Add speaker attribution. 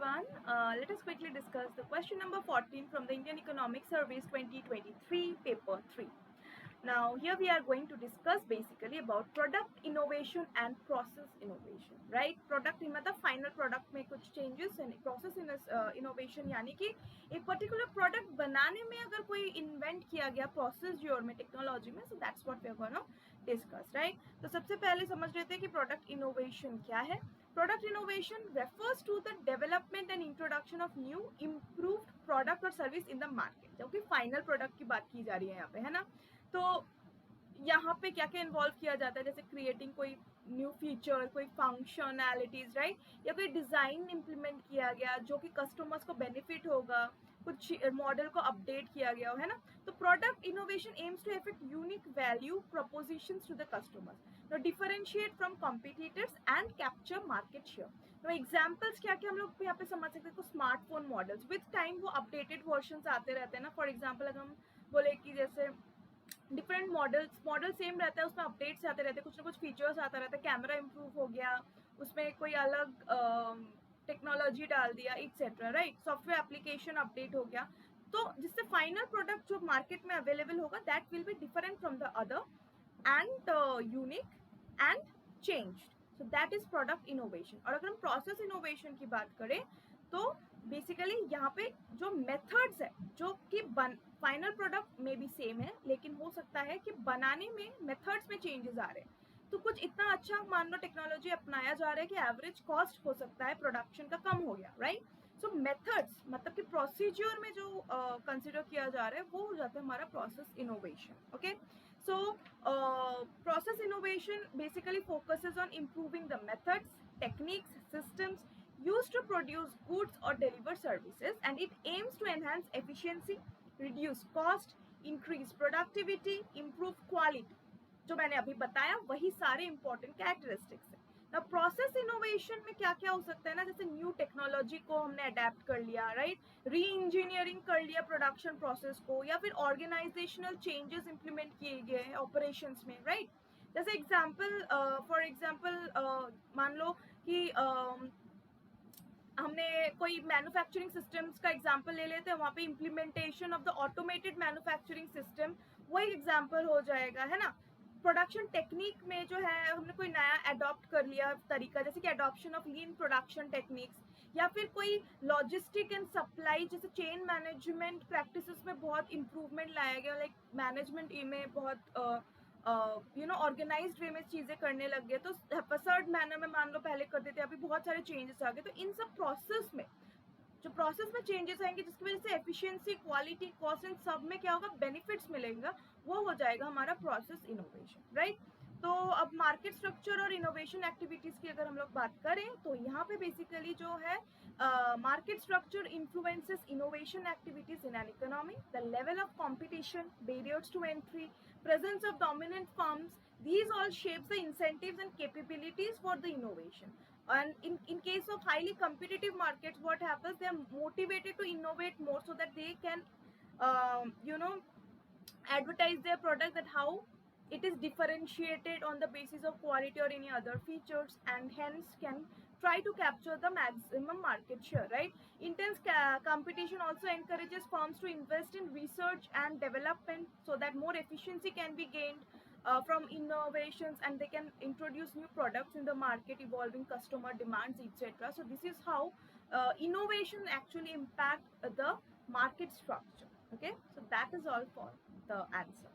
Speaker 1: everyone. Let us quickly discuss the question number 14 from the Indian Economic Surveys 2023 paper 3. Now here we are going to discuss basically about product innovation and process innovation, right? Product मतलब final product में कुछ changes and process innovation यानी कि एक particular product बनाने में अगर कोई invent किया गया process जो में technology में, so that's what we are going to discuss, right? तो सबसे पहले समझ लेते हैं कि product innovation क्या है. Product innovation refers to the development and introduction of new improved product or service in the market. जबकि final product की बात की जा रही है यहाँ पे, है ना? तो यहाँ पे क्या क्या इन्वॉल्व किया जाता है, जैसे क्रिएटिंग कोई न्यू फीचर, कोई फंक्शनैलिटीज, राइट, या कोई डिजाइन इम्प्लीमेंट किया गया जो कि कस्टमर्स को बेनिफिट होगा, कुछ मॉडल को अपडेट किया गया हो, है ना. तो product innovation aims to effect unique value propositions to the customers, तो differentiate from competitors and capture market share. तो एग्जांपल्स क्या क्या हम लोग यहाँ पे समझ सकते हैं. तो स्मार्टफोन मॉडल्स विद टाइम वो अपडेटेड वर्जन आते रहते हैं ना. फॉर एग्जाम्पल अगर हम बोले कि जैसे डिफरेंट मॉडल सेम रहता है, उसमें अपडेट्स आते रहते हैं, कुछ ना कुछ फीचर्स आता रहता है, कैमरा इम्प्रूव हो गया, उसमें कोई अलग टेक्नोलॉजी डाल दिया, etcetera, right. Software application update हो गया, तो जिससे फाइनल प्रोडक्ट जो मार्केट में अवेलेबल होगा that will be different from the other and unique and changed. So that is product innovation. और अगर हम प्रोसेस इनोवेशन की बात करें तो बेसिकली यहाँ पे जो मेथड्स है जो कि फाइनल प्रोडक्ट में भी सेम है, लेकिन हो सकता है कि बनाने में मेथड्स में चेंजेस आ रहे हैं. तो कुछ इतना अच्छा मान लो टेक्नोलॉजी अपनाया जा रहा है कि एवरेज कॉस्ट हो सकता है प्रोडक्शन का कम हो गया, राइट. सो मेथड्स मतलब कि प्रोसीजर में जो कंसिडर किया जा रहा है वो हो जाता है हमारा process innovation. Okay, so process innovation basically focuses on improving the methods, techniques, systems used to produce goods or deliver services, and it aims to enhance efficiency, reduce cost, increase productivity, improve quality. जो मैंने अभी बताया वही सारे important characteristics है. ना process innovation में क्या क्या हो सकता है ना, जैसे न्यू टेक्नोलॉजी को हमने अडेप्ट कर लिया, राइट, री इंजीनियरिंग कर लिया प्रोडक्शन प्रोसेस को, या फिर ऑर्गेनाइजेशनल चेंजेस इंप्लीमेंट किए गए ऑपरेशंस में, राइट. जैसे एग्जाम्पल फॉर एग्जाम्पल मान लो कि हमने कोई मैन्युफैक्चरिंग सिस्टम्स का एग्जांपल ले लेते हैं, वहाँ पे implementation of the automated manufacturing system वही एग्जांपल हो जाएगा, है ना. प्रोडक्शन टेक्निक में जो है हमने कोई नया अडॉप्ट कर लिया तरीका, जैसे कि adoption of lean production techniques, या फिर कोई लॉजिस्टिक एंड सप्लाई जैसे चेन मैनेजमेंट प्रैक्टिसेस में बहुत इंप्रूवमेंट लाया गया, लाइक मैनेजमेंट में बहुत ऑर्गेनाइज्ड वे में चीजें करने लग गए. तो हैपर्ड मैनर में मान लो पहले करते थे, अभी बहुत सारे चेंजेस आ गए. तो इन सब प्रोसेस में जो प्रोसेस में चेंजेस आएंगे जिसकी वजह से एफिशिएंसी, क्वालिटी, कॉस्ट इन सब में क्या होगा, बेनिफिट्स मिलेगा, वो हो जाएगा हमारा प्रोसेस इनोवेशन, राइट. तो अब मार्केट स्ट्रक्चर और इनोवेशन एक्टिविटीज की अगर हम लोग बात करें तो यहाँ पे बेसिकली जो है market structure influences innovation activities in an economy, the level of competition, barriers to entry, presence of dominant firms, these all shapes the incentives and capabilities for the innovation. And in case of highly competitive markets, what happens, they are motivated to innovate more so that they can advertise their product, that how it is differentiated on the basis of quality or any other features, and hence can try to capture the maximum market share, right. Intense competition also encourages firms to invest in research and development so that more efficiency can be gained from innovations, and they can introduce new products in the market, evolving customer demands, etc. So this is how innovation actually impact the market structure. Okay, so that is all for the answer.